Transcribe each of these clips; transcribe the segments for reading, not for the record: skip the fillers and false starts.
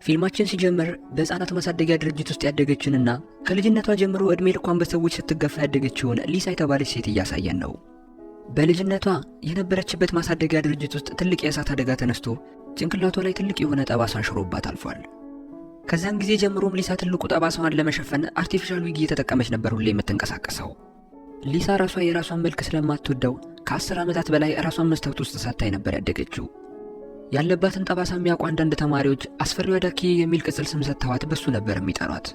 ፊልማችን ሲጀምር በህፃናት ማሳደጊያ ድርጅት ውስጥ ያደገችንና ከልጅነቷ ጀምሮ እድሜ ልኳን በሰዎች ስትገፋ ያደገችውን ሊሳ የተባለች ሴት እያሳየን ነው። በልጅነቷ የነበረችበት ማሳደጊያ ድርጅት ውስጥ ትልቅ የእሳት አደጋ ተነስቶ ጭንቅላቷ ላይ ትልቅ የሆነ ጠባሳን ሽሮባት አልፏል። ከዛን ጊዜ ጀምሮም ሊሳ ትልቁ ጠባሳዋን ለመሸፈን አርቲፊሻል ዊግ እየተጠቀመች ነበር ሁሌ የምትንቀሳቀሰው። ሊሳ ራሷ የራሷን መልክ ስለማትወደው ከ10 ዓመታት በላይ ራሷን መስታወት ውስጥ ሳታይ ነበር ያደገችው። ያለባትን ጠባሳ የሚያውቁ አንዳንድ ተማሪዎች አስፈሪዋ ዳኪዬ የሚል ቅጽል ስም ሰጥተዋት በሱ ነበር የሚጠሯት።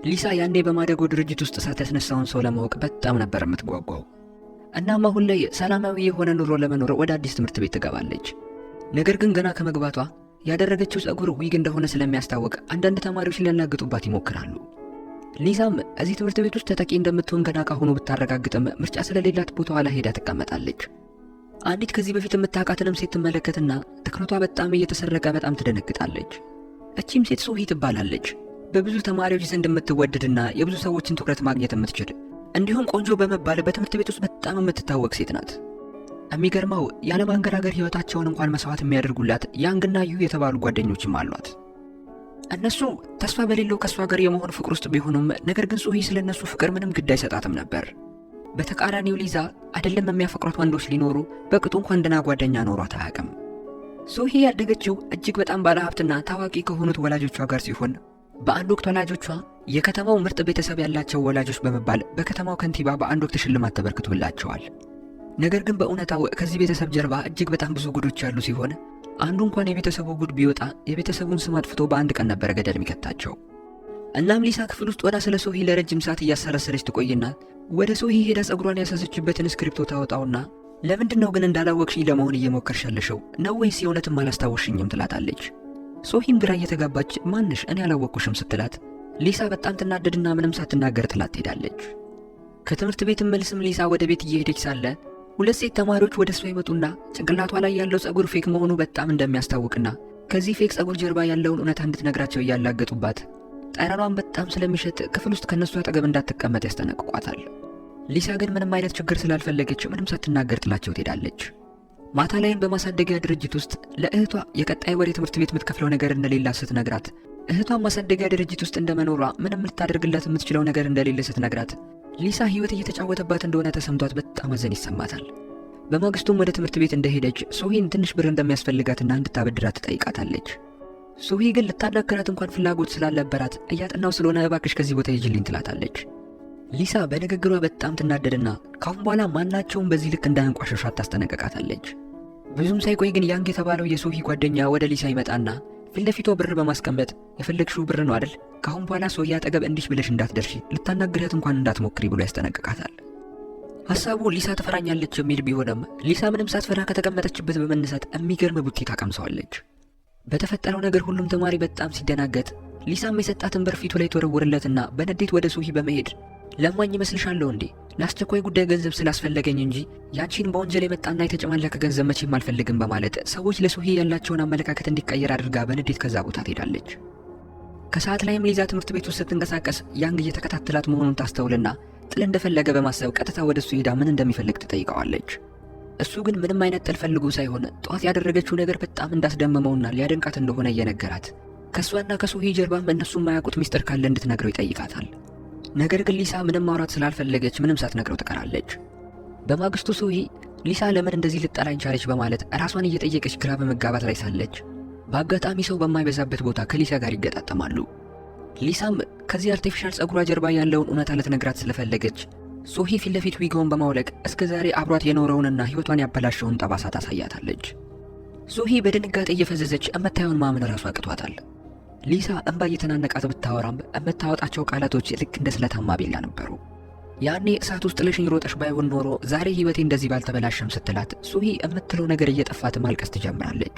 ሊሳ ያንዴ በማደጎ ድርጅት ውስጥ እሳት ያስነሳውን ሰው ለማወቅ በጣም ነበር የምትጓጓው። እናም አሁን ላይ ሰላማዊ የሆነ ኑሮ ለመኖር ወደ አዲስ ትምህርት ቤት ትገባለች። ነገር ግን ገና ከመግባቷ ያደረገችው ጸጉር ዊግ እንደሆነ ስለሚያስታውቅ አንዳንድ ተማሪዎች ሊያላግጡባት ይሞክራሉ። ሊሳም እዚህ ትምህርት ቤት ውስጥ ተጠቂ እንደምትሆን ገና ካሁኑ ብታረጋግጥም ምርጫ ስለሌላት ቦታዋ ላይ ሄዳ ትቀመጣለች። አንዲት ከዚህ በፊት የምታውቃትንም ሴት ትመለከትና ትኩረቷ በጣም እየተሰረቀ በጣም ትደነግጣለች። እቺም ሴት ሶሂ ትባላለች። በብዙ ተማሪዎች ዘንድ የምትወደድና የብዙ ሰዎችን ትኩረት ማግኘት የምትችል እንዲሁም ቆንጆ በመባል በትምህርት ቤት ውስጥ በጣም የምትታወቅ ሴት ናት። የሚገርመው ያለ ማንገራገር ህይወታቸውን እንኳን መስዋዕት የሚያደርጉላት ያንግና ዩ የተባሉ ጓደኞችም አሏት። እነሱ ተስፋ በሌለው ከሷ ጋር የመሆን ፍቅር ውስጥ ቢሆኑም ነገር ግን ሶሂ ስለነሱ ፍቅር ምንም ግድ አይሰጣትም ነበር። በተቃራኒው ሊዛ አይደለም የሚያፈቅሯት ወንዶች ሊኖሩ በቅጡ እንኳን ደህና ጓደኛ ኖሯት አያውቅም። ሶሂ ያደገችው እጅግ በጣም ባለሀብትና ታዋቂ ከሆኑት ወላጆቿ ጋር ሲሆን በአንድ ወቅት ወላጆቿ የከተማው ምርጥ ቤተሰብ ያላቸው ወላጆች በመባል በከተማው ከንቲባ በአንድ ወቅት ሽልማት ተበርክቶላቸዋል። ነገር ግን በእውነታው ከዚህ ቤተሰብ ጀርባ እጅግ በጣም ብዙ ጉዶች ያሉ ሲሆን አንዱ እንኳን የቤተሰቡ ጉድ ቢወጣ የቤተሰቡን ስም አጥፍቶ በአንድ ቀን ነበር ገደል የሚከታቸው። እናም ሊሳ ክፍል ውስጥ ወዳ ስለ ሶሂ ለረጅም ሰዓት እያሰረሰረች ትቆይና ወደ ሶሂ ሄዳ ጸጉሯን ያሳሰችበትን ስክሪፕቶ ታወጣውና ለምንድነው ግን እንዳላወቅሽኝ ለመሆን እየሞከርሽ ያለሽው ነው ወይስ የእውነትም አላስታወሽኝም ትላታለች። ሶሂም ግራ እየተጋባች ማንሽ እኔ አላወቅኩሽም ስትላት ሊሳ በጣም ትናደድና ምንም ሳትናገር ጥላት ትሄዳለች። ከትምህርት ቤት መልስም ሊሳ ወደ ቤት እየሄደች ሳለ ሁለት ሴት ተማሪዎች ወደ እሷ ይመጡና ጭንቅላቷ ላይ ያለው ጸጉር ፌክ መሆኑ በጣም እንደሚያስታውቅና ከዚህ ፌክ ጸጉር ጀርባ ያለውን እውነታ እንድትነግራቸው እያላገጡባት ጠረኗን በጣም ስለሚሸት ክፍል ውስጥ ከነሱ አጠገብ እንዳትቀመጥ ያስጠነቅቋታል። ሊሳ ግን ምንም አይነት ችግር ስላልፈለገች ምንም ሳትናገር ጥላቸው ትሄዳለች። ማታ ላይም በማሳደጊያ ድርጅት ውስጥ ለእህቷ የቀጣይ ወር የትምህርት ቤት የምትከፍለው ነገር እንደሌላ ስትነግራት እህቷን ማሳደጊያ ድርጅት ውስጥ እንደመኖሯ ምንም ልታደርግላት የምትችለው ነገር እንደሌለ ስትነግራት ሊሳ ህይወት እየተጫወተባት እንደሆነ ተሰምቷት በጣም ሐዘን ይሰማታል። በማግስቱም ወደ ትምህርት ቤት እንደሄደች ሶሂን ትንሽ ብር እንደሚያስፈልጋትና እንድታበድራት ትጠይቃታለች። ሶሂ ግን ልታናገራት እንኳን ፍላጎት ስላልነበራት እያጠናው ስለሆነ እባክሽ ከዚህ ቦታ ሂጂልኝ ትላታለች። ሊሳ በንግግሯ በጣም ትናደድና ካሁን በኋላ ማናቸውም በዚህ ልክ እንዳያንቋሸሿት ታስጠነቅቃታለች። ብዙም ሳይቆይ ግን ያንግ የተባለው የሶሂ ጓደኛ ወደ ሊሳ ይመጣና ፊት ለፊቷ ብር በማስቀመጥ የፈለግሽው ብር ነው አይደል? ካሁን በኋላ ሶሂ አጠገብ እንዲህ ብለሽ እንዳትደርሺ፣ ልታናግሪያት እንኳን እንዳትሞክሪ ብሎ ያስጠነቅቃታል። ሐሳቡ ሊሳ ትፈራኛለች የሚል ቢሆንም ሊሳ ምንም ሳትፈራ ከተቀመጠችበት በመነሳት የሚገርም ቡቲ ታቀምሰዋለች። በተፈጠረው ነገር ሁሉም ተማሪ በጣም ሲደናገጥ ሊሳም የሰጣትን ብር ፊቱ ላይ ተወረወረለትና በንዴት ወደ ሶሂ በመሄድ ለማኝ ይመስልሻለሁ እንዴ? ለአስቸኳይ ጉዳይ ገንዘብ ስላስፈለገኝ እንጂ ያንቺን በወንጀል የመጣና የተጨማለቀ ገንዘብ መቼም አልፈልግም በማለት ሰዎች ለሶሂ ያላቸውን አመለካከት እንዲቀየር አድርጋ በንዴት ከዛ ቦታ ትሄዳለች። ከሰዓት ላይም ሊዛ ትምህርት ቤት ውስጥ ስትንቀሳቀስ ያንግ እየተከታተላት መሆኑን ታስተውልና ጥል እንደፈለገ በማሰብ ቀጥታ ወደ እሱ ሄዳ ምን እንደሚፈልግ ትጠይቀዋለች። እሱ ግን ምንም አይነት ጥል ፈልጎ ሳይሆን ጠዋት ያደረገችው ነገር በጣም እንዳስደመመውና ሊያደንቃት እንደሆነ እየነገራት ከእሷና ከሶሂ ጀርባም እነሱ የማያውቁት ሚስጥር ካለ እንድትነግረው ይጠይቃታል። ነገር ግን ሊሳ ምንም ማውራት ስላልፈለገች ምንም ሳትነግረው ትቀራለች። በማግስቱ ሶሂ ሊሳ ለምን እንደዚህ ልጠላኝ ቻለች በማለት ራሷን እየጠየቀች ግራ በመጋባት ላይ ሳለች በአጋጣሚ ሰው በማይበዛበት ቦታ ከሊሳ ጋር ይገጣጠማሉ። ሊሳም ከዚህ አርቲፊሻል ጸጉሯ ጀርባ ያለውን እውነታ ልትነግራት ስለፈለገች ሶሂ ፊት ለፊት ዊጋውን በማውለቅ እስከ ዛሬ አብሯት የኖረውንና ሕይወቷን ያበላሸውን ጠባሳ ታሳያታለች። ሶሂ በድንጋጤ እየፈዘዘች እምታየውን ማመን ራሱ አቅቷታል። ሊሳ እንባ እየተናነቃት ብታወራም የምታወጣቸው ቃላቶች ልክ እንደ ስለታማ ቢላ ነበሩ። ያኔ እሳት ውስጥ ጥለሽኝ ሮጠሽ ባይሆን ኖሮ ዛሬ ሕይወቴ እንደዚህ ባልተበላሸም ስትላት ሶሂ የምትለው ነገር እየጠፋት ማልቀስ ትጀምራለች።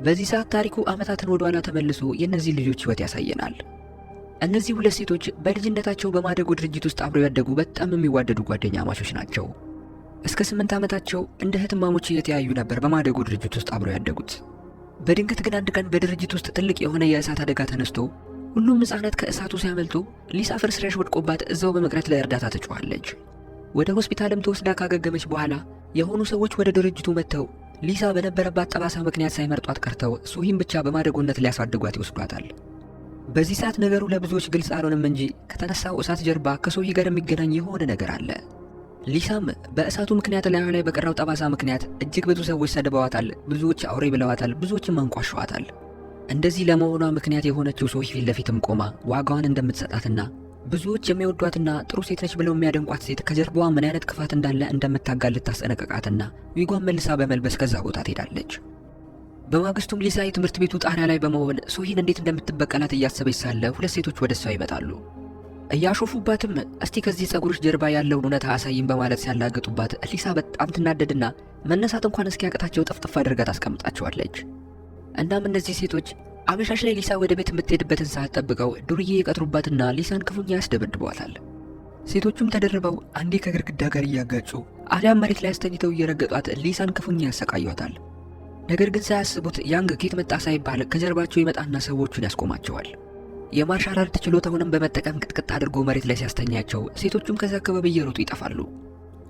በዚህ ሰዓት ታሪኩ ዓመታትን ወደ ኋላ ተመልሶ የእነዚህ ልጆች ሕይወት ያሳየናል። እነዚህ ሁለት ሴቶች በልጅነታቸው በማደጎ ድርጅት ውስጥ አብረው ያደጉ በጣም የሚዋደዱ ጓደኛ ማቾች ናቸው። እስከ 8 ዓመታቸው እንደ እህትማሞች እየተያዩ ነበር በማደጎ ድርጅት ውስጥ አብረው ያደጉት። በድንገት ግን አንድ ቀን በድርጅት ውስጥ ትልቅ የሆነ የእሳት አደጋ ተነስቶ ሁሉም ሕፃናት ከእሳቱ ሲያመልጡ ሊሳ ፍርስራሽ ወድቆባት እዛው በመቅረት ለእርዳታ ትጮኻለች። ወደ ሆስፒታልም ተወስዳ ካገገመች በኋላ የሆኑ ሰዎች ወደ ድርጅቱ መጥተው ሊሳ በነበረባት ጠባሳ ምክንያት ሳይመርጧት ቀርተው ሶሂን ብቻ በማደጎነት ሊያሳድጓት ይወስዷታል። በዚህ ሰዓት ነገሩ ለብዙዎች ግልጽ አልሆነም እንጂ ከተነሳው እሳት ጀርባ ከሶሂ ጋር የሚገናኝ የሆነ ነገር አለ። ሊሳም በእሳቱ ምክንያት ላዩ ላይ በቀረው ጠባሳ ምክንያት እጅግ ብዙ ሰዎች ሰድበዋታል፣ ብዙዎች አውሬ ብለዋታል፣ ብዙዎችም አንቋሸዋታል። እንደዚህ ለመሆኗ ምክንያት የሆነችው ሶሂ ፊት ለፊትም ቆማ ዋጋዋን እንደምትሰጣትና ብዙዎች የሚወዷትና ጥሩ ሴት ነች ብለው የሚያደንቋት ሴት ከጀርባዋ ምን አይነት ክፋት እንዳለ እንደምታጋልጥ ታስጠነቅቃትና ዊጓን መልሳ በመልበስ ከዛ ቦታ ትሄዳለች። በማግስቱም ሊሳ የትምህርት ቤቱ ጣሪያ ላይ በመሆን ሶሂን እንዴት እንደምትበቀላት እያሰበች ሳለ ሁለት ሴቶች ወደ እሷ ይመጣሉ። እያሾፉባትም እስቲ ከዚህ ጸጉርሽ ጀርባ ያለውን እውነታ አሳይም በማለት ሲያላግጡባት ሊሳ በጣም ትናደድና መነሳት እንኳን እስኪያቅታቸው ጥፍጥፍ አድርጋ ታስቀምጣቸዋለች። እናም እነዚህ ሴቶች አመሻሽ ላይ ሊሳ ወደ ቤት የምትሄድበትን ሰዓት ጠብቀው ዱርዬ የቀጥሩባትና ሊሳን ክፉኛ ያስደበድቧታል። ሴቶቹም ተደርበው አንዴ ከግድግዳ ጋር እያጋጩ አሊያም መሬት ላይ አስተኝተው እየረገጧት ሊሳን ክፉኛ ያሰቃዩታል። ነገር ግን ሳያስቡት ያንግ ኬት መጣ ሳይባል ከጀርባቸው ይመጣና ሰዎቹን ያስቆማቸዋል። የማርሻል አርት ችሎታውንም በመጠቀም ቅጥቅጥ አድርጎ መሬት ላይ ሲያስተኛቸው ሴቶቹም ከዛ አካባቢ እየሮጡ ይጠፋሉ።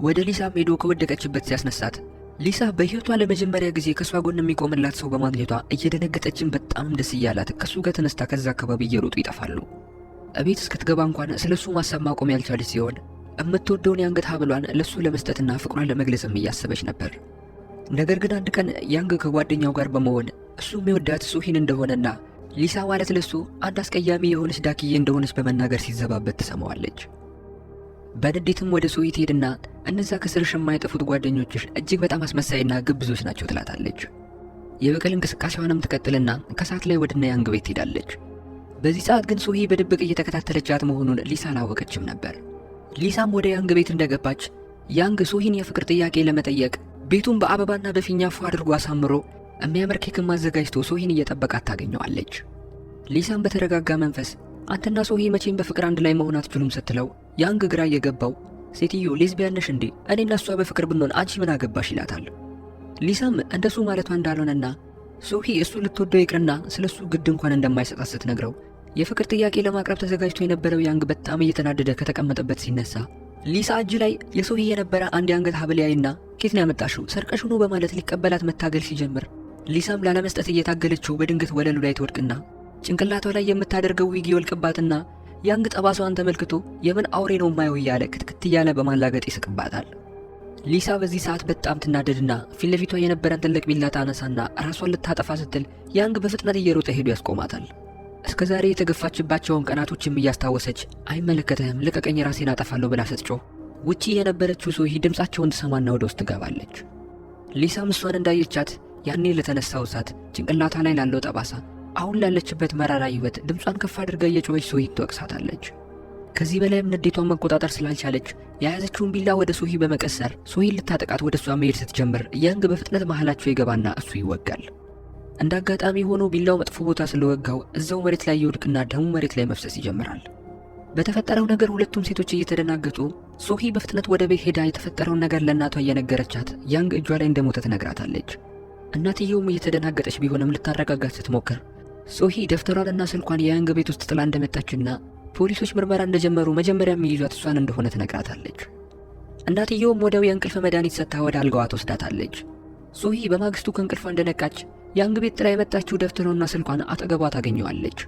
ወደ ሊሳም ሄዶ ከወደቀችበት ሲያስነሳት ሊሳ በሕይወቷ ለመጀመሪያ ጊዜ ከሷ ጎን የሚቆምላት ሰው በማግኘቷ እየደነገጠችን በጣም ደስ እያላት ከሱ ጋር ተነስታ ከዛ አካባቢ እየሮጡ ይጠፋሉ። እቤት እስክትገባ እንኳን ስለሱ ማሰብ ማቆም ያልቻለች ሲሆን የምትወደውን የአንገት ሐብሏን ለሱ ለመስጠትና ፍቅሯን ለመግለጽም እያሰበች ነበር። ነገር ግን አንድ ቀን ያንግ ከጓደኛው ጋር በመሆን እሱ የሚወዳት ሶሂን እንደሆነና ሊሳ ማለት ለሱ አንድ አስቀያሚ የሆነች ዳክዬ እንደሆነች በመናገር ሲዘባበት ትሰማዋለች። በንዴትም ወደ ሶሂ ትሄድና እነዛ ከስርሽ የማይጠፉት ጓደኞችሽ እጅግ በጣም አስመሳይና ግብዞች ናቸው ትላታለች። የበቀል እንቅስቃሴዋንም ትቀጥልና ከሰዓት ላይ ወደና ያንግ ቤት ትሄዳለች። በዚህ ሰዓት ግን ሶሂ በድብቅ እየተከታተለቻት መሆኑን ሊሳ አላወቀችም ነበር። ሊሳም ወደ ያንግ ቤት እንደገባች ያንግ ሶሂን የፍቅር ጥያቄ ለመጠየቅ ቤቱን በአበባና በፊኛ ፏ አድርጎ አሳምሮ የሚያምር ኬክም አዘጋጅቶ ሶሂን እየጠበቃት ታገኘዋለች። ሊሳም በተረጋጋ መንፈስ አንተና ሶሂ መቼም በፍቅር አንድ ላይ መሆን አትችሉም ስትለው ያንግ ግራ እየገባው ሴትዮ ሌዝቢያን ነሽ እንዴ? እኔና እሷ በፍቅር ብንሆን አንቺ ምን አገባሽ ይላታል። ሊሳም እንደሱ ማለቷ እንዳልሆነና ሶሂ እሱ ልትወደው ይቅርና ስለሱ ግድ እንኳን እንደማይሰጣት ስትነግረው የፍቅር ጥያቄ ለማቅረብ ተዘጋጅቶ የነበረው ያንግ በጣም እየተናደደ ከተቀመጠበት ሲነሳ ሊሳ እጅ ላይ የሶሂ የነበረ አንድ የአንገት ሐብል ያይና ኬት ነው ያመጣሽው? ሰርቀሽ ነው በማለት ሊቀበላት መታገል ሲጀምር ሊሳም ላለመስጠት እየታገለችው በድንገት ወለሉ ላይ ትወድቅና ጭንቅላቷ ላይ የምታደርገው ዊግ ይወልቅባትና ያንግ ጠባሷን ተመልክቶ የምን አውሬ ነው ማየው እያለ ክትክት እያለ በማላገጥ ይስቅባታል። ሊሳ በዚህ ሰዓት በጣም ትናደድና ፊት ለፊቷ የነበረን ትልቅ ቢላ ታነሳና ራሷን ልታጠፋ ስትል ያንግ በፍጥነት እየሮጠ ሄዶ ያስቆማታል። እስከዛሬ የተገፋችባቸውን ቀናቶችም እያስታወሰች አይመለከተህም፣ ልቀቀኝ፣ ራሴን አጠፋለሁ ብላ ስትጮህ ውጪ የነበረችው ሶሂ ድምጻቸውን ትሰማና ወደ ውስጥ ትገባለች። ሊሳም እሷን እንዳየቻት ያኔ ለተነሳው እሳት፣ ጭንቅላቷ ላይ ላለው ጠባሳ፣ አሁን ላለችበት መራራ ሕይወት ድምጿን ከፍ አድርጋ እየጮኸች ሶሂ ትወቅሳታለች። ከዚህ በላይም ንዴቷን መቆጣጠር ስላልቻለች የያዘችውን ቢላ ወደ ሶሂ በመቀሰር ሶሂን ልታጠቃት ወደ እሷ መሄድ ስትጀምር ያንግ በፍጥነት መሃላቸው ይገባና እሱ ይወጋል። እንደ አጋጣሚ ሆኖ ቢላው መጥፎ ቦታ ስለወጋው እዛው መሬት ላይ ይወድቅና ደሙ መሬት ላይ መፍሰስ ይጀምራል። በተፈጠረው ነገር ሁለቱም ሴቶች እየተደናገጡ ሶሂ በፍጥነት ወደ ቤት ሄዳ የተፈጠረውን ነገር ለእናቷ እየነገረቻት ያንግ እጇ ላይ እንደሞተ ትነግራታለች። እናትየውም እየተደናገጠች ቢሆንም ልታረጋጋት ስትሞክር ሶሂ ደፍተሯንና ስልኳን የያንግ ቤት ውስጥ ጥላ እንደመጣችና ፖሊሶች ምርመራ እንደጀመሩ መጀመሪያ የሚይዟት እሷን እንደሆነ ትነግራታለች። እናትየውም ወዲያው የእንቅልፍ መድኃኒት ሰጥታ ወደ አልጋዋ ትወስዳታለች። ሶሂ በማግስቱ ከእንቅልፏ እንደነቃች ያንግ ቤት ጥላ የመጣችው ደፍተሯንና ስልኳን አጠገቧ ታገኘዋለች።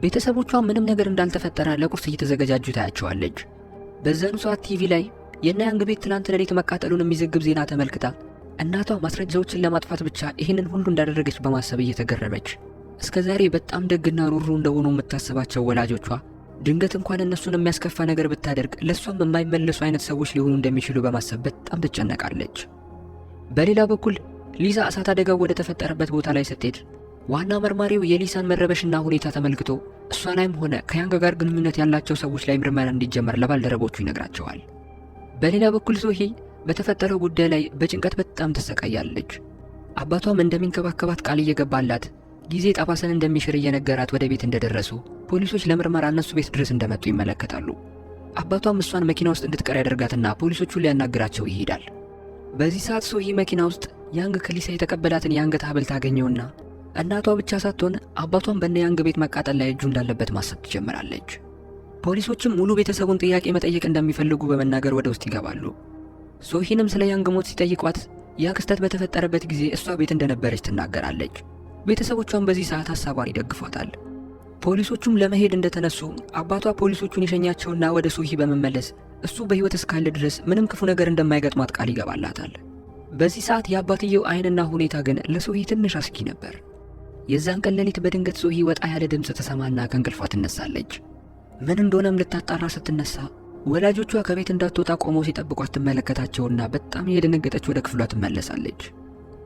ቤተሰቦቿ ምንም ነገር እንዳልተፈጠረ ለቁርስ እየተዘገጃጁ ታያቸዋለች። በዛኑ ሰዓት ቲቪ ላይ የና ያንግ ቤት ትናንት ሌሊት መቃጠሉን የሚዘግብ ዜና ተመልክታ እናቷ ማስረጃዎችን ለማጥፋት ብቻ ይህንን ሁሉ እንዳደረገች በማሰብ እየተገረመች እስከዛሬ በጣም ደግና ሩሩ እንደሆኑ የምታስባቸው ወላጆቿ ድንገት እንኳን እነሱን የሚያስከፋ ነገር ብታደርግ ለሷም የማይመለሱ አይነት ሰዎች ሊሆኑ እንደሚችሉ በማሰብ በጣም ትጨነቃለች። በሌላ በኩል ሊዛ እሳት አደጋው ወደ ተፈጠረበት ቦታ ላይ ስትሄድ ዋና መርማሪው የሊሳን መረበሽና ሁኔታ ተመልክቶ እሷ ላይም ሆነ ከያንግ ጋር ግንኙነት ያላቸው ሰዎች ላይ ምርመራ እንዲጀመር ለባልደረቦቹ ይነግራቸዋል። በሌላ በኩል ሶሂ በተፈጠረው ጉዳይ ላይ በጭንቀት በጣም ትሰቃያለች። አባቷም እንደሚንከባከባት ቃል እየገባላት ጊዜ ጠባሳን እንደሚሽር እየነገራት ወደ ቤት እንደደረሱ ፖሊሶች ለምርመራ እነሱ ቤት ድረስ እንደመጡ ይመለከታሉ። አባቷም እሷን መኪና ውስጥ እንድትቀር ያደርጋትና ፖሊሶቹን ሊያናግራቸው ይሄዳል። በዚህ ሰዓት ሶሂ መኪና ውስጥ ያንግ ከሊሳ የተቀበላትን የአንገት ሐብል ታገኘውና እናቷ ብቻ ሳትሆን አባቷን በእነ ያንግ ቤት መቃጠል ላይ እጁ እንዳለበት ማሰብ ትጀምራለች። ፖሊሶችም ሙሉ ቤተሰቡን ጥያቄ መጠየቅ እንደሚፈልጉ በመናገር ወደ ውስጥ ይገባሉ። ሶሂንም ስለ ያንግ ሞት ሲጠይቋት ያ ክስተት በተፈጠረበት ጊዜ እሷ ቤት እንደነበረች ትናገራለች። ቤተሰቦቿም በዚህ ሰዓት ሀሳቧን ይደግፏታል። ፖሊሶቹም ለመሄድ እንደተነሱ አባቷ ፖሊሶቹን የሸኛቸውና ወደ ሶሂ በመመለስ እሱ በሕይወት እስካለ ድረስ ምንም ክፉ ነገር እንደማይገጥማት ቃል ይገባላታል። በዚህ ሰዓት የአባትየው ዓይንና ሁኔታ ግን ለሶሂ ትንሽ አስጊ ነበር። የዛን ቀን ሌሊት በድንገት ሶሂ ወጣ ያለ ድምፅ ተሰማና ከእንቅልፏ ትነሳለች። ምን እንደሆነም ልታጣራ ስትነሳ ወላጆቿ ከቤት እንዳትወጣ ቆመው ሲጠብቋት ትመለከታቸውና በጣም እየደነገጠች ወደ ክፍሏ ትመለሳለች።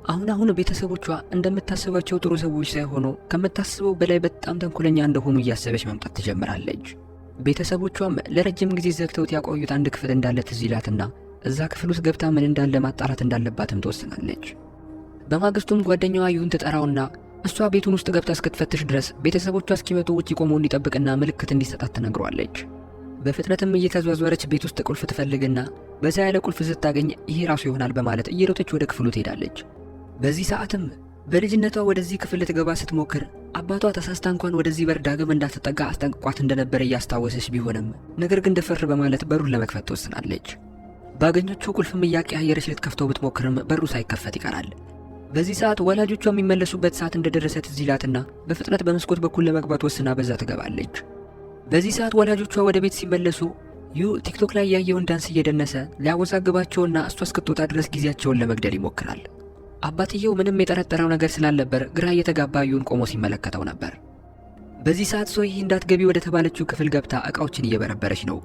አሁን ቤተሰቦቿ እንደምታስባቸው ጥሩ ሰዎች ሳይሆኑ ከምታስበው በላይ በጣም ተንኮለኛ እንደሆኑ እያሰበች መምጣት ትጀምራለች። ቤተሰቦቿም ለረጅም ጊዜ ዘግተውት ያቆዩት አንድ ክፍል እንዳለ ትዝ ይላትና እዛ ክፍል ውስጥ ገብታ ምን እንዳለ ማጣራት እንዳለባትም ትወስናለች። በማግስቱም ጓደኛዋ ዩን ትጠራውና እሷ ቤቱን ውስጥ ገብታ እስክትፈትሽ ድረስ ቤተሰቦቿ እስኪመጡ ውጪ ቆሞ እንዲጠብቅና ምልክት እንዲሰጣት ትነግሯለች። በፍጥነትም እየተዟዟረች ቤት ውስጥ ቁልፍ ትፈልግና በዛ ያለ ቁልፍ ስታገኝ ይሄ ራሱ ይሆናል በማለት እየሮጠች ወደ ክፍሉ ትሄዳለች። በዚህ ሰዓትም በልጅነቷ ወደዚህ ክፍል ልትገባ ስትሞክር አባቷ ተሳስታ እንኳን ወደዚህ በር ዳግም እንዳትጠጋ አስጠንቅቋት እንደነበረ እያስታወሰች ቢሆንም ነገር ግን ደፈር በማለት በሩን ለመክፈት ትወስናለች። ባገኘችው ቁልፍም እያቀያየረች ልትከፍተው ብትሞክርም በሩ ሳይከፈት ይቀራል። በዚህ ሰዓት ወላጆቿ የሚመለሱበት ሰዓት እንደደረሰ ትዝ ይላትና በፍጥነት በመስኮት በኩል ለመግባት ወስና በዛ ትገባለች። በዚህ ሰዓት ወላጆቿ ወደ ቤት ሲመለሱ ዩ ቲክቶክ ላይ ያየውን ዳንስ እየደነሰ ሊያወዛግባቸውና እሷ እስክትወጣ ድረስ ጊዜያቸውን ለመግደል ይሞክራል። አባትየው ምንም የጠረጠረው ነገር ስላልነበር ግራ እየተጋባ ዩን ቆሞ ሲመለከተው ነበር። በዚህ ሰዓት ሶሂ እንዳትገቢ ወደ ተባለችው ክፍል ገብታ ዕቃዎችን እየበረበረች ነው።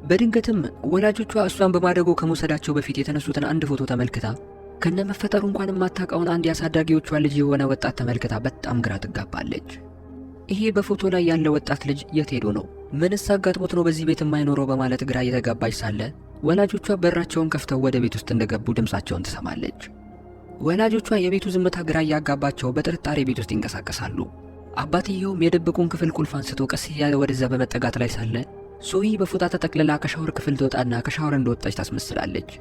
በድንገትም ወላጆቿ እሷን በማደጎ ከመውሰዳቸው በፊት የተነሱትን አንድ ፎቶ ተመልክታ ከነ መፈጠሩ እንኳን የማታውቀውን አንድ የአሳዳጊዎቿ ልጅ የሆነ ወጣት ተመልክታ በጣም ግራ ትጋባለች። ይሄ በፎቶ ላይ ያለ ወጣት ልጅ የት ሄዶ ነው? ምንስ አጋጥሞት ነው በዚህ ቤት የማይኖረው? በማለት ግራ እየተጋባች ሳለ ወላጆቿ በራቸውን ከፍተው ወደ ቤት ውስጥ እንደገቡ ድምፃቸውን ትሰማለች። ወላጆቿ የቤቱ ዝምታ ግራ እያጋባቸው በጥርጣሬ ቤት ውስጥ ይንቀሳቀሳሉ። አባትየውም የደበቁን ክፍል ቁልፍ አንስቶ ቀስ እያለ ወደዛ በመጠጋት ላይ ሳለ ሶሂ በፎጣ ተጠቅልላ ከሻወር ክፍል ትወጣና ከሻወር እንደወጣች ታስመስላለች።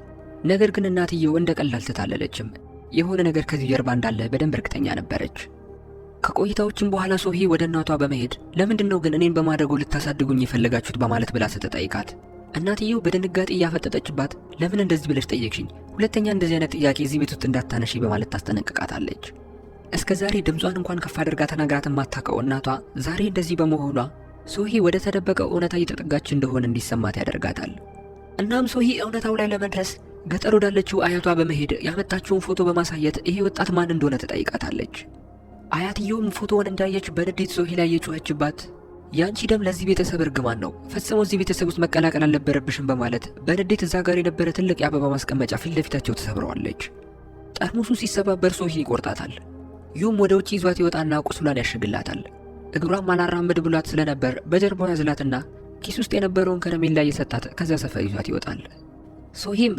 ነገር ግን እናትየው እንደ ቀላል ትታለለችም። የሆነ ነገር ከዚህ ጀርባ እንዳለ በደንብ እርግጠኛ ነበረች። ከቆይታዎችም በኋላ ሶሂ ወደ እናቷ በመሄድ ለምንድነው ግን እኔን በማደጎ ልታሳድጉኝ የፈለጋችሁት በማለት ብላ ስትጠይቃት እናትየው በድንጋጤ እያፈጠጠችባት ለምን እንደዚህ ብለሽ ጠየቅሽኝ? ሁለተኛ እንደዚህ አይነት ጥያቄ እዚህ ቤት ውስጥ እንዳታነሺ በማለት ታስጠነቅቃታለች። እስከ ዛሬ ድምጿን እንኳን ከፍ አድርጋ ተናግራት የማታውቀው እናቷ ዛሬ እንደዚህ በመሆኗ ሶሂ ወደ ተደበቀው እውነታ እየተጠጋች እንደሆነ እንዲሰማት ያደርጋታል። እናም ሶሂ እውነታው ላይ ለመድረስ ገጠር ወዳለችው አያቷ በመሄድ ያመጣችውን ፎቶ በማሳየት ይሄ ወጣት ማን እንደሆነ ትጠይቃታለች። አያትየውም ፎቶውን እንዳየች በንዴት ሶሂ ላይ የጮኸችባት ያንቺ ደም ለዚህ ቤተሰብ እርግማን ነው፣ ፈጽሞ እዚህ ቤተሰብ ውስጥ መቀላቀል አልነበረብሽም በማለት በንዴት እዛ ጋር የነበረ ትልቅ የአበባ ማስቀመጫ ፊት ለፊታቸው ተሰብረዋለች። ጠርሙሱ ሲሰባበር ሶሂ ይቆርጣታል። ዩም ወደ ውጭ ይዟት ይወጣና ቁስሏን ያሽግላታል። እግሯም አላራምድ ብሏት ስለነበር በጀርባው ያዝላትና ኪስ ውስጥ የነበረውን ከረሜላ እየሰጣት ከዛ ሰፈር ይዟት ይወጣል። ሶሂም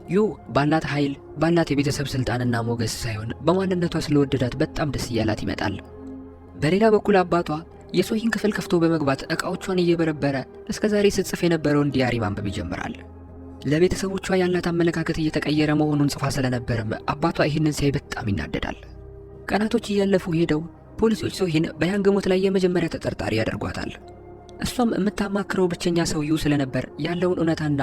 ዩ ባላት ኃይል ባላት የቤተሰብ ስልጣንና ሞገስ ሳይሆን በማንነቷ ስለወደዳት በጣም ደስ እያላት ይመጣል። በሌላ በኩል አባቷ የሶሂን ክፍል ከፍቶ በመግባት ዕቃዎቿን እየበረበረ እስከዛሬ ስትጽፍ የነበረውን ዲያሪ ማንበብ ይጀምራል። ለቤተሰቦቿ ያላት አመለካከት እየተቀየረ መሆኑን ጽፋ ስለነበርም አባቷ ይህንን ሲያይ በጣም ይናደዳል። ቀናቶች እያለፉ ሄደው ፖሊሶች ሶሂን በያንግ ሞት ላይ የመጀመሪያ ተጠርጣሪ ያደርጓታል። እሷም የምታማክረው ብቸኛ ሰው ዩ ስለነበር ያለውን እውነታና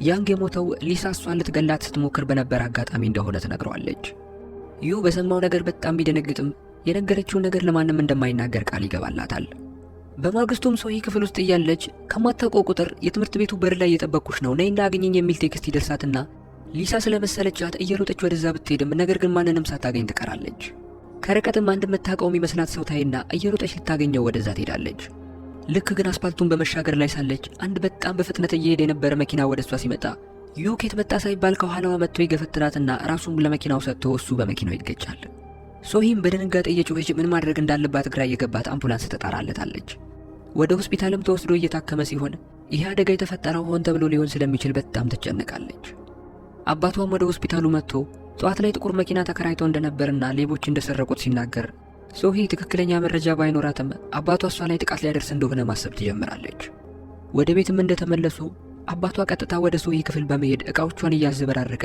ያንግ የሞተው ሊሳ እሷን ልትገላት ስትሞክር በነበር አጋጣሚ እንደሆነ ትነግረዋለች። ዩ በሰማው ነገር በጣም ቢደነግጥም የነገረችውን ነገር ለማንም እንደማይናገር ቃል ይገባላታል። በማግስቱም ሶሂ ክፍል ውስጥ እያለች ከማታውቀው ቁጥር የትምህርት ቤቱ በር ላይ እየጠበቅኩሽ ነው ነይና አግኘኝ የሚል ቴክስት ይደርሳትና ሊሳ ስለመሰለቻት እየሮጠች ወደዛ ብትሄድም ነገር ግን ማንንም ሳታገኝ ትቀራለች። ከርቀትም አንድ የምታውቀው የሚመስላት ሰው ታይና እየሮጠች ልታገኘው ወደዛ ትሄዳለች። ልክ ግን አስፓልቱን በመሻገር ላይ ሳለች አንድ በጣም በፍጥነት እየሄደ የነበረ መኪና ወደ እሷ ሲመጣ ዩ ከየት መጣ ሳይባል ከኋላዋ መጥቶ ይገፈትራትና ራሱን ለመኪናው ሰጥቶ እሱ በመኪናው ይገጫል። ሶሂም በድንጋጤ እየጮኸች ምን ማድረግ እንዳለባት ግራ እየገባት አምቡላንስ ትጠራለታለች። ወደ ሆስፒታልም ተወስዶ እየታከመ ሲሆን ይህ አደጋ የተፈጠረው ሆን ተብሎ ሊሆን ስለሚችል በጣም ትጨነቃለች። አባቷም ወደ ሆስፒታሉ መጥቶ ጠዋት ላይ ጥቁር መኪና ተከራይቶ እንደነበርና ሌቦች እንደሰረቁት ሲናገር ሶሂ ትክክለኛ መረጃ ባይኖራትም አባቷ እሷ ላይ ጥቃት ሊያደርስ እንደሆነ ማሰብ ትጀምራለች። ወደ ቤትም እንደተመለሱ አባቷ ቀጥታ ወደ ሶሂ ክፍል በመሄድ ዕቃዎቿን እያዘበራረቀ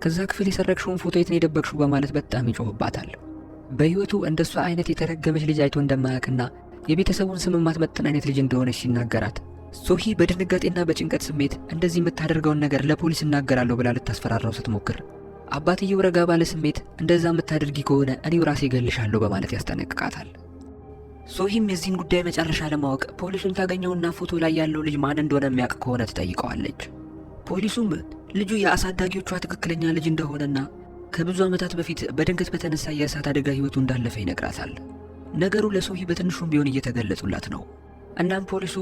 ከዛ ክፍል የሰረቅሽውን ፎቶ የት ነው የደበቅሽው በማለት በጣም ይጮህባታል። በሕይወቱ እንደሷ አይነት የተረገመች ልጅ አይቶ እንደማያውቅና የቤተሰቡን ስም ማትመጥን አይነት ልጅ እንደሆነች ሲናገራት ሶሂ በድንጋጤና በጭንቀት ስሜት እንደዚህ የምታደርገውን ነገር ለፖሊስ እናገራለሁ ብላ ልታስፈራራው ስትሞክር አባትየው ረጋ ባለ ስሜት እንደዛ የምታደርጊ ከሆነ እኔው ራሴ እገልሻለሁ በማለት ያስጠነቅቃታል። ሶሂም የዚህን ጉዳይ መጨረሻ ለማወቅ ፖሊሱን ታገኘውና ፎቶ ላይ ያለው ልጅ ማን እንደሆነ የሚያውቅ ከሆነ ትጠይቀዋለች። ፖሊሱም ልጁ የአሳዳጊዎቿ ትክክለኛ ልጅ እንደሆነና ከብዙ ዓመታት በፊት በድንገት በተነሳ የእሳት አደጋ ሕይወቱ እንዳለፈ ይነግራታል። ነገሩ ለሶሂ በትንሹም ቢሆን እየተገለጹላት ነው። እናም ፖሊሱ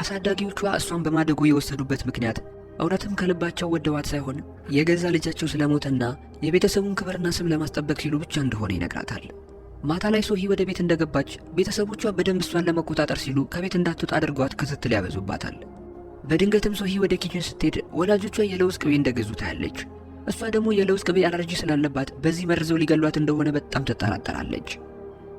አሳዳጊዎቿ እሷን በማደጎ የወሰዱበት ምክንያት እውነትም ከልባቸው ወደዋት ሳይሆን የገዛ ልጃቸው ስለሞተና የቤተሰቡን ክብርና ስም ለማስጠበቅ ሲሉ ብቻ እንደሆነ ይነግራታል። ማታ ላይ ሶሂ ወደ ቤት እንደገባች ቤተሰቦቿ በደንብ እሷን ለመቆጣጠር ሲሉ ከቤት እንዳትወጣ አድርጓት ክትትል ያበዙባታል። በድንገትም ሶሂ ወደ ኪችን ስትሄድ ወላጆቿ የለውዝ ቅቤ እንደገዙ ታያለች። እሷ ደግሞ የለውዝ ቅቤ አለርጂ ስላለባት በዚህ መርዘው ሊገሏት እንደሆነ በጣም ትጠራጠራለች።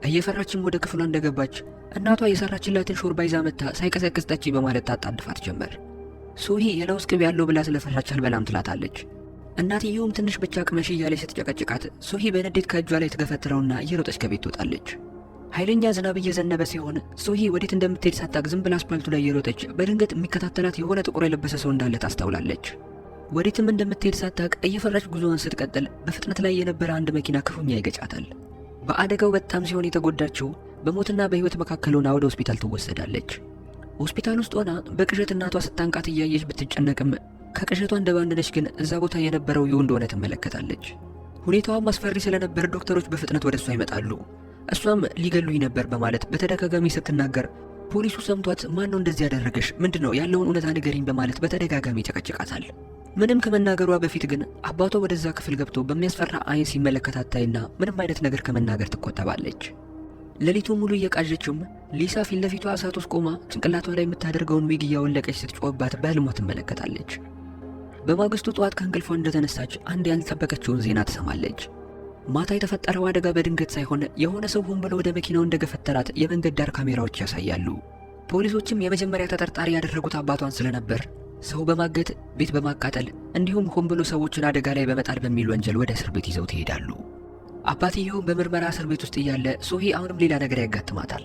እየፈራችም ወደ ክፍሏ እንደገባች እናቷ የሰራችላትን ሾርባ ይዛ መታ ሳይቀዘቅዝ ጠጪ በማለት ታጣድፋት ጀመር። ሶሂ የለውዝ ቅቤ ያለው ብላ ስለፈራች አልበላም ትላታለች። እናትየውም ትንሽ ብቻ ቅመሽ እያለች ስትጨቀጭቃት ሶሂ በንዴት ከእጇ ላይ ትገፈትረውና እየሮጠች ከቤት ትወጣለች። ኃይለኛ ዝናብ እየዘነበ ሲሆን ሶሂ ወዴት እንደምትሄድ ሳታቅ ዝም ብላ አስፓልቱ ላይ እየሮጠች በድንገት የሚከታተላት የሆነ ጥቁር የለበሰ ሰው እንዳለ ታስተውላለች። ወዴትም እንደምትሄድ ሳታቅ እየፈራች ጉዞዋን ስትቀጥል በፍጥነት ላይ የነበረ አንድ መኪና ክፉኛ ይገጫታል። በአደጋው በጣም ሲሆን የተጎዳችው በሞትና በሕይወት መካከል ሆና ወደ ሆስፒታል ትወሰዳለች። ሆስፒታል ውስጥ ሆና በቅዠት እናቷ ስታንቃት እያየች ብትጨነቅም ከቅዠቷ እንደባነነች ግን እዛ ቦታ የነበረው ይሁ እንደሆነ ትመለከታለች። ሁኔታዋም አስፈሪ ስለነበር ዶክተሮች በፍጥነት ወደ እሷ ይመጣሉ። እሷም ሊገሉኝ ነበር በማለት በተደጋጋሚ ስትናገር ፖሊሱ ሰምቷት ማነው እንደዚህ ያደረገሽ? ምንድነው ያለውን እውነታ ንገሪኝ በማለት በተደጋጋሚ ይጨቀጭቃታል። ምንም ከመናገሯ በፊት ግን አባቷ ወደዛ ክፍል ገብቶ በሚያስፈራ አይን ሲመለከታት ታይና ምንም አይነት ነገር ከመናገር ትቆጠባለች። ሌሊቱን ሙሉ እየቃዠችም ሊሳ ፊት ለፊቷ እሳት ውስጥ ቆማ ጭንቅላቷ ላይ የምታደርገውን ዊግ እያወለቀች ስትጮህባት በህልሟ ትመለከታለች። በማግስቱ ጠዋት ከእንቅልፏ እንደተነሳች አንድ ያልጠበቀችውን ዜና ትሰማለች። ማታ የተፈጠረው አደጋ በድንገት ሳይሆን የሆነ ሰው ሆን ብሎ ወደ መኪናው እንደገፈተራት የመንገድ ዳር ካሜራዎች ያሳያሉ። ፖሊሶችም የመጀመሪያ ተጠርጣሪ ያደረጉት አባቷን ስለነበር ሰው በማገት ቤት በማቃጠል እንዲሁም ሆን ብሎ ሰዎችን አደጋ ላይ በመጣል በሚል ወንጀል ወደ እስር ቤት ይዘው ትሄዳሉ። አባትየውም በምርመራ እስር ቤት ውስጥ እያለ ሶሂ አሁንም ሌላ ነገር ያጋጥማታል።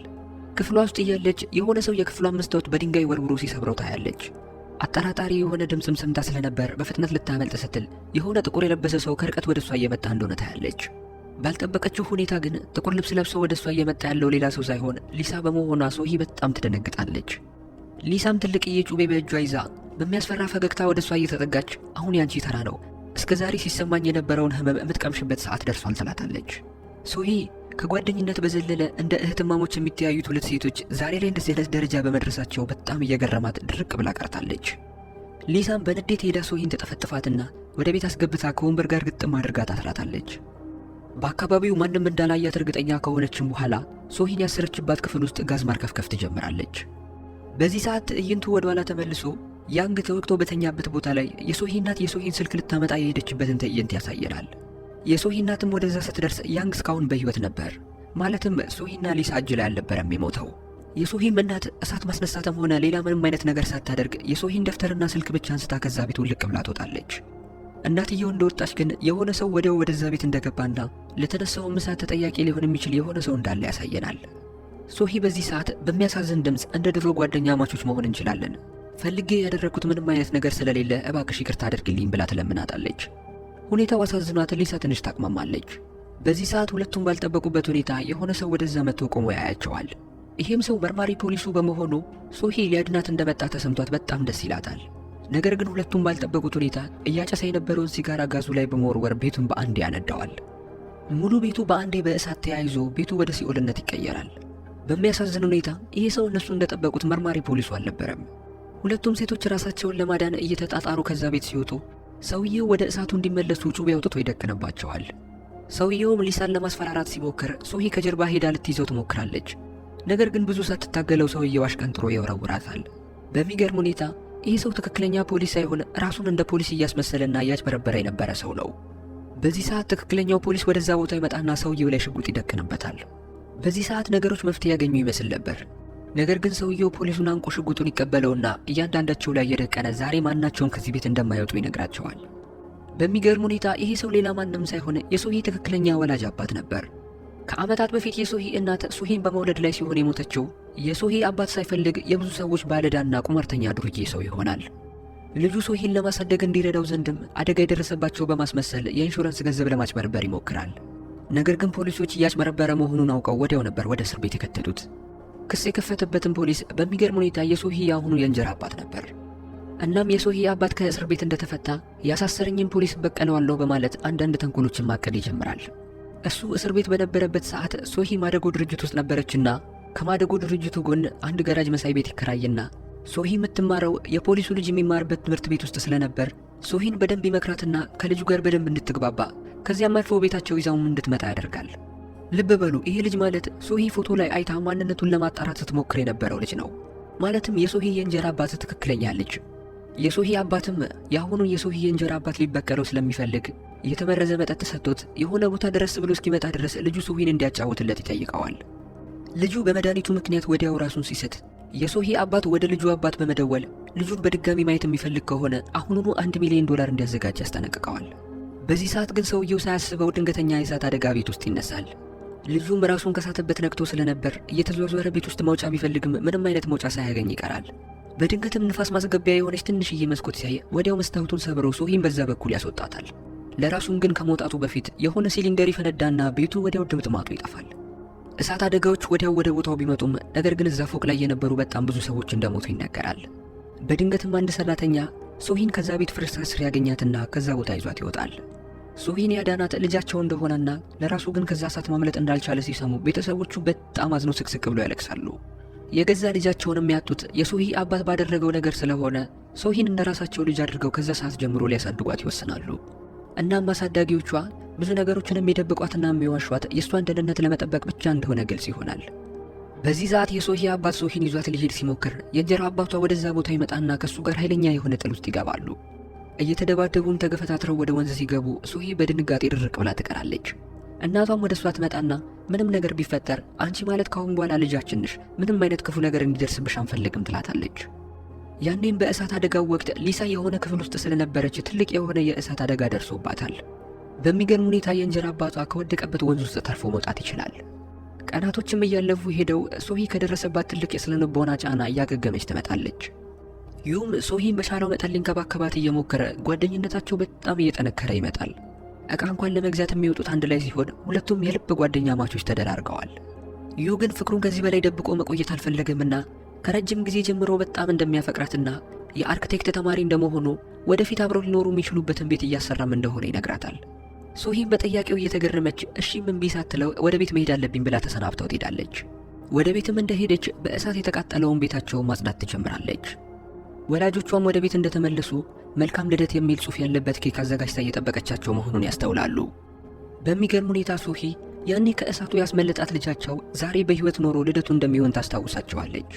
ክፍሏ ውስጥ እያለች የሆነ ሰው የክፍሏን መስታወት በድንጋይ ወርውሮ ሲሰብረው ታያለች። አጠራጣሪ የሆነ ድምፅም ሰምታ ስለነበር በፍጥነት ልታመልጥ ስትል የሆነ ጥቁር የለበሰ ሰው ከርቀት ወደ እሷ እየመጣ እንደሆነ ታያለች። ባልጠበቀችው ሁኔታ ግን ጥቁር ልብስ ለብሶ ወደ እሷ እየመጣ ያለው ሌላ ሰው ሳይሆን ሊሳ በመሆኗ ሶሂ በጣም ትደነግጣለች። ሊሳም ትልቅዬ ጩቤ በእጇ ይዛ በሚያስፈራ ፈገግታ ወደ እሷ እየተጠጋች አሁን ያንቺ ተራ ነው፣ እስከ ዛሬ ሲሰማኝ የነበረውን ህመም የምትቀምሽበት ሰዓት ደርሷል ትላታለች። ሶሂ ከጓደኝነት በዘለለ እንደ እህትማሞች የሚተያዩት ሁለት ሴቶች ዛሬ ላይ እንደዚህ አይነት ደረጃ በመድረሳቸው በጣም እየገረማት ድርቅ ብላ ቀርታለች። ሊሳም በንዴት ሄዳ ሶሂን ተጠፈጥፋትና ወደ ቤት አስገብታ ከወንበር ጋር ግጥም አድርጋ ታስራታለች። በአካባቢው ማንም እንዳላያት እርግጠኛ ከሆነችም በኋላ ሶሂን ያሰረችባት ክፍል ውስጥ ጋዝ ማርከፍከፍ ትጀምራለች። በዚህ ሰዓት ትዕይንቱ ወደ ኋላ ተመልሶ ያንግ ተወግቶ በተኛበት ቦታ ላይ የሶሂ እናት የሶሂን ስልክ ልታመጣ የሄደችበትን ትዕይንት ያሳየናል። የሶሂ እናትም ወደዛ ስትደርስ ያንግ እስካሁን በሕይወት ነበር። ማለትም ሶሂና ሊሳ እጅ ላይ አልነበረም የሞተው። የሶሂም እናት እሳት ማስነሳትም ሆነ ሌላ ምንም አይነት ነገር ሳታደርግ የሶሂን ደብተርና ስልክ ብቻ አንስታ ከዛ ቤት ውልቅ ብላ ትወጣለች። እናትየው እንደወጣች ግን የሆነ ሰው ወደዛ ቤት እንደገባና ለተነሳውም እሳት ተጠያቂ ሊሆን የሚችል የሆነ ሰው እንዳለ ያሳየናል። ሶሂ በዚህ ሰዓት በሚያሳዝን ድምፅ እንደ ድሮ ጓደኛ ማቾች መሆን እንችላለን፣ ፈልጌ ያደረግኩት ምንም አይነት ነገር ስለሌለ እባክሽ ይቅርታ አድርግልኝ ብላ ትለምናታለች። ሁኔታው አሳዝኗት ሊሳ ትንሽ ታቅማማለች። በዚህ ሰዓት ሁለቱም ባልጠበቁበት ሁኔታ የሆነ ሰው ወደዛ መጥቶ ቆሞ ያያቸዋል። ይሄም ሰው መርማሪ ፖሊሱ በመሆኑ ሶሂ ሊያድናት እንደመጣ ተሰምቷት በጣም ደስ ይላታል። ነገር ግን ሁለቱም ባልጠበቁት ሁኔታ እያጨሰ የነበረውን ሲጋራ ጋዙ ላይ በመወርወር ቤቱን በአንዴ ያነዳዋል። ሙሉ ቤቱ በአንዴ በእሳት ተያይዞ ቤቱ ወደ ሲኦልነት ይቀየራል። በሚያሳዝን ሁኔታ ይሄ ሰው እነሱ እንደጠበቁት መርማሪ ፖሊሱ አልነበረም። ሁለቱም ሴቶች ራሳቸውን ለማዳን እየተጣጣሩ ከዛ ቤት ሲወጡ ሰውየው ወደ እሳቱ እንዲመለሱ ጩቤ አውጥቶ ይደቅንባቸዋል። ሰውየውም ሊሳን ለማስፈራራት ሲሞክር ሶሂ ከጀርባ ሄዳ ልትይዘው ትሞክራለች። ነገር ግን ብዙ ሳትታገለው ሰውየው አሽቀንጥሮ ይወረውራታል። በሚገርም ሁኔታ ይህ ሰው ትክክለኛ ፖሊስ ሳይሆን ራሱን እንደ ፖሊስ እያስመሰለና እያጭበረበረ የነበረ ሰው ነው። በዚህ ሰዓት ትክክለኛው ፖሊስ ወደዛ ቦታ ይመጣና ሰውየው ላይ ሽጉጥ ይደቅንበታል። በዚህ ሰዓት ነገሮች መፍትሄ ያገኙ ይመስል ነበር። ነገር ግን ሰውየው ፖሊሱን አንቆ ሽጉጡን ይቀበለውና እያንዳንዳቸው ላይ የደቀነ ዛሬ ማናቸውም ከዚህ ቤት እንደማይወጡ ይነግራቸዋል። በሚገርም ሁኔታ ይሄ ሰው ሌላ ማንም ሳይሆን የሶሂ ትክክለኛ ወላጅ አባት ነበር። ከዓመታት በፊት የሶሂ እናት ሶሂን በመውለድ ላይ ሲሆን የሞተችው የሶሂ አባት ሳይፈልግ የብዙ ሰዎች ባለዕዳና ቁማርተኛ ዱርዬ ሰው ይሆናል። ልጁ ሶሂን ለማሳደግ እንዲረዳው ዘንድም አደጋ የደረሰባቸው በማስመሰል የኢንሹራንስ ገንዘብ ለማጭበርበር ይሞክራል። ነገር ግን ፖሊሶች እያጭበረበረ መሆኑን አውቀው ወዲያው ነበር ወደ እስር ቤት የከተቱት። ክስ የከፈተበትን ፖሊስ በሚገርም ሁኔታ የሶሂ የአሁኑ የእንጀራ አባት ነበር። እናም የሶሂ አባት ከእስር ቤት እንደተፈታ ያሳሰረኝን ፖሊስ በቀለዋለሁ በማለት አንዳንድ ተንኮሎችን ማቀድ ይጀምራል። እሱ እስር ቤት በነበረበት ሰዓት ሶሂ ማደጎ ድርጅት ውስጥ ነበረችና ከማደጎ ድርጅቱ ጎን አንድ ገራጅ መሳይ ቤት ይከራይና ሶሂ የምትማረው የፖሊሱ ልጅ የሚማርበት ትምህርት ቤት ውስጥ ስለነበር ሶሂን በደንብ ይመክራትና ከልጁ ጋር በደንብ እንድትግባባ ከዚያም አልፎ ቤታቸው ይዛውም እንድትመጣ ያደርጋል። ልብ በሉ፣ ይሄ ልጅ ማለት ሶሂ ፎቶ ላይ አይታ ማንነቱን ለማጣራት ስትሞክር የነበረው ልጅ ነው። ማለትም የሶሂ የእንጀራ አባት ትክክለኛ ልጅ። የሶሂ አባትም የአሁኑን የሶሂ የእንጀራ አባት ሊበቀለው ስለሚፈልግ የተመረዘ መጠጥ ሰጥቶት የሆነ ቦታ ድረስ ብሎ እስኪመጣ ድረስ ልጁ ሶሂን እንዲያጫውትለት ይጠይቀዋል። ልጁ በመድኃኒቱ ምክንያት ወዲያው ራሱን ሲስት የሶሂ አባት ወደ ልጁ አባት በመደወል ልጁን በድጋሚ ማየት የሚፈልግ ከሆነ አሁኑኑ $1 ሚሊዮን እንዲያዘጋጅ ያስጠነቅቀዋል። በዚህ ሰዓት ግን ሰውየው ሳያስበው ድንገተኛ የእሳት አደጋ ቤት ውስጥ ይነሳል። ልጁም ራሱን ከሳተበት ነቅቶ ስለነበር እየተዟዟረ ቤት ውስጥ መውጫ ቢፈልግም ምንም አይነት መውጫ ሳያገኝ ይቀራል። በድንገትም ንፋስ ማስገቢያ የሆነች ትንሽዬ መስኮት ሲያይ ወዲያው መስታወቱን ሰብሮ ሶሂን በዛ በኩል ያስወጣታል። ለራሱም ግን ከመውጣቱ በፊት የሆነ ሲሊንደር ይፈነዳና ቤቱ ወዲያው ድምጥማጡ ይጠፋል። እሳት አደጋዎች ወዲያው ወደ ቦታው ቢመጡም ነገር ግን እዛ ፎቅ ላይ የነበሩ በጣም ብዙ ሰዎች እንደሞቱ ይነገራል። በድንገትም አንድ ሰራተኛ ሶሂን ከዛ ቤት ፍርስራሽ ስር ያገኛትና ከዛ ቦታ ይዟት ይወጣል። ሶሂን ያዳናት ልጃቸው እንደሆነና ለራሱ ግን ከዛ እሳት ማምለጥ እንዳልቻለ ሲሰሙ ቤተሰቦቹ በጣም አዝነው ስቅስቅ ብለው ያለቅሳሉ። የገዛ ልጃቸውንም ያጡት የሶሂ አባት ባደረገው ነገር ስለሆነ ሶሂን እንደራሳቸው ልጅ አድርገው ከዛ ሰዓት ጀምሮ ሊያሳድጓት ይወስናሉ። እናም አሳዳጊዎቿ ብዙ ነገሮችን የሚደብቋትና የሚዋሿት የእሷን ደህንነት ለመጠበቅ ብቻ እንደሆነ ግልጽ ይሆናል። በዚህ ሰዓት የሶሂ አባት ሶሂን ይዟት ሊሄድ ሲሞክር የእንጀራ አባቷ ወደዛ ቦታ ይመጣና ከሱ ጋር ኃይለኛ የሆነ ጥል ውስጥ ይገባሉ። እየተደባደቡም ተገፈታትረው ወደ ወንዝ ሲገቡ ሶሂ በድንጋጤ ድርቅ ብላ ትቀራለች። እናቷም ወደ እሷ ትመጣና ምንም ነገር ቢፈጠር አንቺ ማለት ካሁን በኋላ ልጃችን ነሽ፣ ምንም አይነት ክፉ ነገር እንዲደርስብሽ አንፈልግም ትላታለች። ያኔም በእሳት አደጋው ወቅት ሊሳ የሆነ ክፍል ውስጥ ስለነበረች ትልቅ የሆነ የእሳት አደጋ ደርሶባታል። በሚገርም ሁኔታ የእንጀራ አባቷ ከወደቀበት ወንዝ ውስጥ ተርፎ መውጣት ይችላል። ቀናቶችም እያለፉ ሄደው ሶሂ ከደረሰባት ትልቅ የስነልቦና ጫና እያገገመች ትመጣለች። ይሁም ሶሂን በቻለው መጠን ሊንከባከባት እየሞከረ ጓደኝነታቸው በጣም እየጠነከረ ይመጣል። ዕቃ እንኳን ለመግዛት የሚወጡት አንድ ላይ ሲሆን ሁለቱም የልብ ጓደኛ ማቾች ተደራርገዋል። ይሁ ግን ፍቅሩን ከዚህ በላይ ደብቆ መቆየት አልፈለገምና ከረጅም ጊዜ ጀምሮ በጣም እንደሚያፈቅራትና የአርክቴክት ተማሪ እንደመሆኑ ወደፊት አብረው ሊኖሩ የሚችሉበትን ቤት እያሰራም እንደሆነ ይነግራታል። ሶሂም በጥያቄው እየተገረመች እሺም እምቢ ሳትለው ወደ ቤት መሄድ አለብኝ ብላ ተሰናብተው ትሄዳለች። ወደ ቤትም እንደሄደች በእሳት የተቃጠለውን ቤታቸውን ማጽዳት ትጀምራለች። ወላጆቿም ወደ ቤት እንደተመለሱ መልካም ልደት የሚል ጽሑፍ ያለበት ኬክ አዘጋጅታ እየጠበቀቻቸው መሆኑን ያስተውላሉ። በሚገርም ሁኔታ ሶሂ ያኔ ከእሳቱ ያስመለጣት ልጃቸው ዛሬ በሕይወት ኖሮ ልደቱ እንደሚሆን ታስታውሳቸዋለች።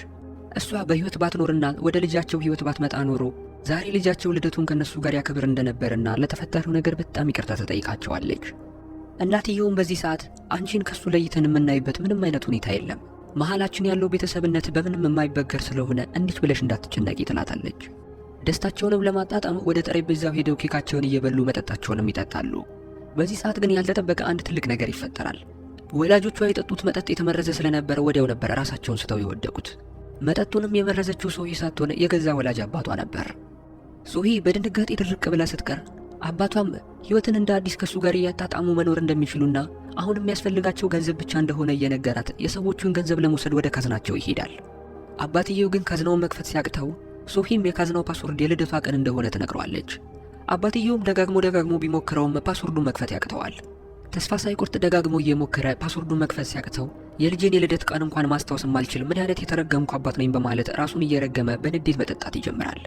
እሷ በሕይወት ባትኖርና ወደ ልጃቸው ሕይወት ባትመጣ ኖሮ ዛሬ ልጃቸው ልደቱን ከነሱ ጋር ያከብር እንደነበርና ለተፈጠረው ነገር በጣም ይቅርታ ተጠይቃቸዋለች። እናትየውም በዚህ ሰዓት አንቺን ከሱ ለይተን የምናይበት ምንም አይነት ሁኔታ የለም፣ መሃላችን ያለው ቤተሰብነት በምንም የማይበገር ስለሆነ እንዴት ብለሽ እንዳትጨነቂ ትላታለች። ደስታቸውንም ለማጣጣም ወደ ጠረጴዛው ሄደው ኬካቸውን እየበሉ መጠጣቸውንም ይጠጣሉ። በዚህ ሰዓት ግን ያልተጠበቀ አንድ ትልቅ ነገር ይፈጠራል። ወላጆቿ የጠጡት መጠጥ የተመረዘ ስለነበረ ወዲያው ነበር ራሳቸውን ስተው የወደቁት። መጠጡንም የመረዘችው ሶሂ ሳትሆን የገዛ ወላጅ አባቷ ነበር። ሶሂ በድንጋጤ ድርቅ ብላ ስትቀር አባቷም ሕይወትን እንደ አዲስ ከሱ ጋር እያጣጣሙ መኖር እንደሚችሉና አሁን የሚያስፈልጋቸው ገንዘብ ብቻ እንደሆነ እየነገራት የሰዎቹን ገንዘብ ለመውሰድ ወደ ካዝናቸው ይሄዳል። አባትየው ግን ካዝናውን መክፈት ሲያቅተው ሶሂም የካዝናው ፓስወርድ የልደቷ ቀን እንደሆነ ትነግረዋለች። አባትየውም ደጋግሞ ቢሞክረውም ፓስወርዱን መክፈት ያቅተዋል። ተስፋ ሳይቆርጥ ደጋግሞ እየሞከረ ፓስወርዱን መክፈት ሲያቅተው የልጄን የልደት ቀን እንኳን ማስታወስ ማልችል ምን አይነት የተረገምኩ አባት ነኝ በማለት ራሱን እየረገመ በንዴት መጠጣት ይጀምራል።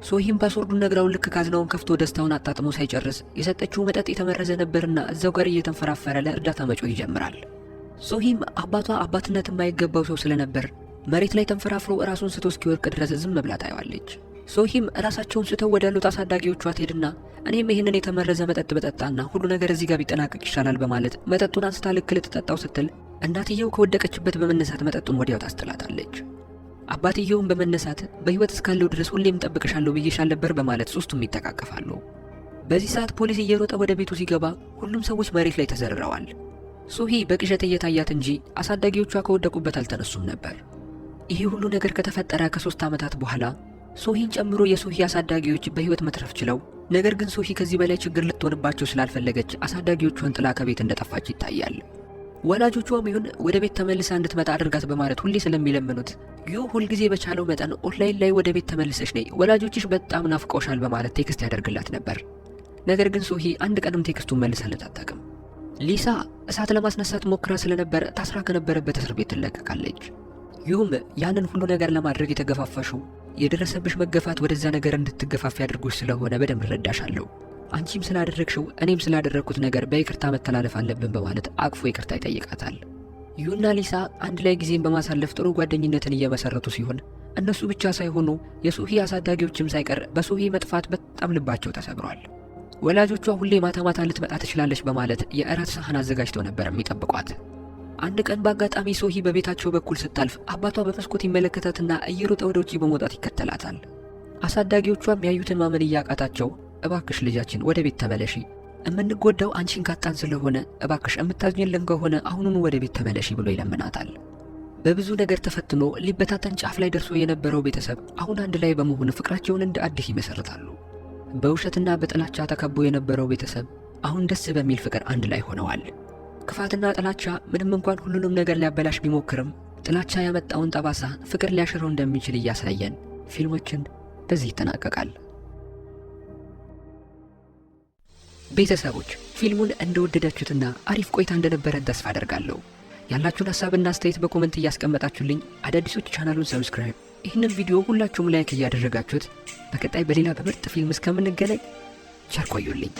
ሶሂም ፓስወርዱን ነግራው ልክ ካዝናውን ከፍቶ ደስታውን አጣጥሞ ሳይጨርስ የሰጠችው መጠጥ የተመረዘ ነበርና እዛው ጋር እየተንፈራፈረ ለእርዳታ መጮህ ይጀምራል። ሶሂም አባቷ አባትነት የማይገባው ሰው ስለነበር መሬት ላይ ተንፈራፍሮ ራሱን ስቶ እስኪወርቅ ድረስ ዝም ብላ ታየዋለች። ሶሂም ራሳቸውን ስተው ወዳሉት አሳዳጊዎቿ ትሄድና እኔም ይህንን የተመረዘ መጠጥ በጠጣና ሁሉ ነገር እዚህ ጋር ቢጠናቀቅ ይሻላል በማለት መጠጡን አንስታ ልክ ልትጠጣው ስትል እናትየው ከወደቀችበት በመነሳት መጠጡን ወዲያው ታስጥላታለች። አባትየውም በመነሳት በሕይወት እስካለው ድረስ ሁሌም ጠብቅሻለሁ ብዬሻል ነበር በማለት ሶስቱም ይተቃቀፋሉ። በዚህ ሰዓት ፖሊስ እየሮጠ ወደ ቤቱ ሲገባ ሁሉም ሰዎች መሬት ላይ ተዘርረዋል። ሶሂ በቅዠት እየታያት እንጂ አሳዳጊዎቿ ከወደቁበት አልተነሱም ነበር። ይህ ሁሉ ነገር ከተፈጠረ ከ3 ዓመታት በኋላ ሶሂን ጨምሮ የሶሂ አሳዳጊዎች በህይወት መትረፍ ችለው፣ ነገር ግን ሶሂ ከዚህ በላይ ችግር ልትሆንባቸው ስላልፈለገች አሳዳጊዎቿን ጥላ ከቤት እንደጠፋች ይታያል። ወላጆቿም ይሁን ወደ ቤት ተመልሳ እንድትመጣ አድርጋት በማለት ሁሌ ስለሚለምኑት ዩ ሁልጊዜ በቻለው መጠን ኦንላይን ላይ ወደ ቤት ተመልሰሽ ነይ፣ ወላጆችሽ በጣም ናፍቀውሻል በማለት ቴክስት ያደርግላት ነበር። ነገር ግን ሶሂ አንድ ቀንም ቴክስቱን መልሳለት አታውቅም። ሊሳ እሳት ለማስነሳት ሞክራ ስለነበር ታስራ ከነበረበት እስር ቤት ትለቀቃለች። ዩም ያንን ሁሉ ነገር ለማድረግ የተገፋፋሽው የደረሰብሽ መገፋት ወደዛ ነገር እንድትገፋፊ አድርጎሽ ስለሆነ በደንብ እረዳሻለሁ። አንቺም ስላደረግሽው እኔም ስላደረግኩት ነገር በይቅርታ መተላለፍ አለብን በማለት አቅፎ ይቅርታ ይጠይቃታል። ዩና ሊሳ አንድ ላይ ጊዜን በማሳለፍ ጥሩ ጓደኝነትን እየመሰረቱ ሲሆን እነሱ ብቻ ሳይሆኑ የሶሂ አሳዳጊዎችም ሳይቀር በሶሂ መጥፋት በጣም ልባቸው ተሰብሯል። ወላጆቿ ሁሌ ማታ ማታ ልትመጣ ትችላለች በማለት የእራት ሳህን አዘጋጅተው ነበር የሚጠብቋት። አንድ ቀን በአጋጣሚ ሶሂ በቤታቸው በኩል ስታልፍ አባቷ በመስኮት ይመለከታትና እየሮጠ ወደ ውጪ በመውጣት ይከተላታል። አሳዳጊዎቿም ያዩትን ማመን እያቃታቸው እባክሽ ልጃችን ወደ ቤት ተመለሺ፣ የምንጎዳው አንቺን ካጣን ስለሆነ እባክሽ የምታዝኝልን ከሆነ አሁኑኑ ወደ ቤት ተመለሺ ብሎ ይለምናታል። በብዙ ነገር ተፈትኖ ሊበታተን ጫፍ ላይ ደርሶ የነበረው ቤተሰብ አሁን አንድ ላይ በመሆን ፍቅራቸውን እንደ አዲስ ይመሰርታሉ። በውሸትና በጥላቻ ተከቦ የነበረው ቤተሰብ አሁን ደስ በሚል ፍቅር አንድ ላይ ሆነዋል። ክፋትና ጥላቻ ምንም እንኳን ሁሉንም ነገር ሊያበላሽ ቢሞክርም ጥላቻ ያመጣውን ጠባሳ ፍቅር ሊያሽረው እንደሚችል እያሳየን ፊልሞችን በዚህ ይጠናቀቃል። ቤተሰቦች ፊልሙን እንደወደዳችሁትና አሪፍ ቆይታ እንደነበረን ተስፋ አደርጋለሁ። ያላችሁን ሐሳብና አስተያየት በኮሜንት እያስቀመጣችሁልኝ፣ አዳዲሶች ቻናሉን ሰብስክራይብ፣ ይህንን ቪዲዮ ሁላችሁም ላይክ እያደረጋችሁት በቀጣይ በሌላ በምርጥ ፊልም እስከምንገናኝ ቸር ቆዩልኝ።